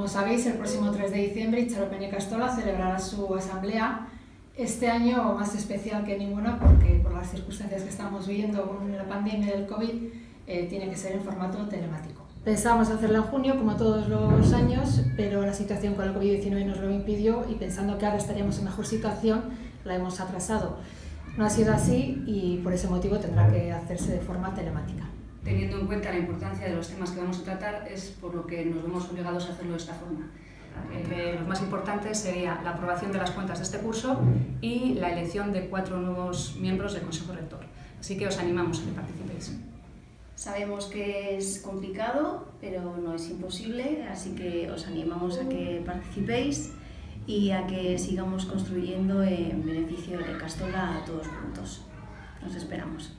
Como sabéis, el próximo 3 de diciembre Itxaropen Ikastola celebrará su asamblea, este año más especial que ninguna porque por las circunstancias que estamos viviendo con la pandemia del COVID tiene que ser en formato telemático. Pensábamos hacerla en junio como todos los años, pero la situación con el COVID-19 nos lo impidió y pensando que ahora estaríamos en mejor situación, la hemos atrasado. No ha sido así y por ese motivo tendrá que hacerse de forma telemática. Teniendo en cuenta la importancia de los temas que vamos a tratar, es por lo que nos vemos obligados a hacerlo de esta forma. Los más importantes sería la aprobación de las cuentas de este curso y la elección de 4 nuevos miembros del Consejo Rector. Así que os animamos a que participéis. Sabemos que es complicado, pero no es imposible, así que os animamos a que participéis y a que sigamos construyendo en beneficio de Ikastola a todos juntos. Nos esperamos.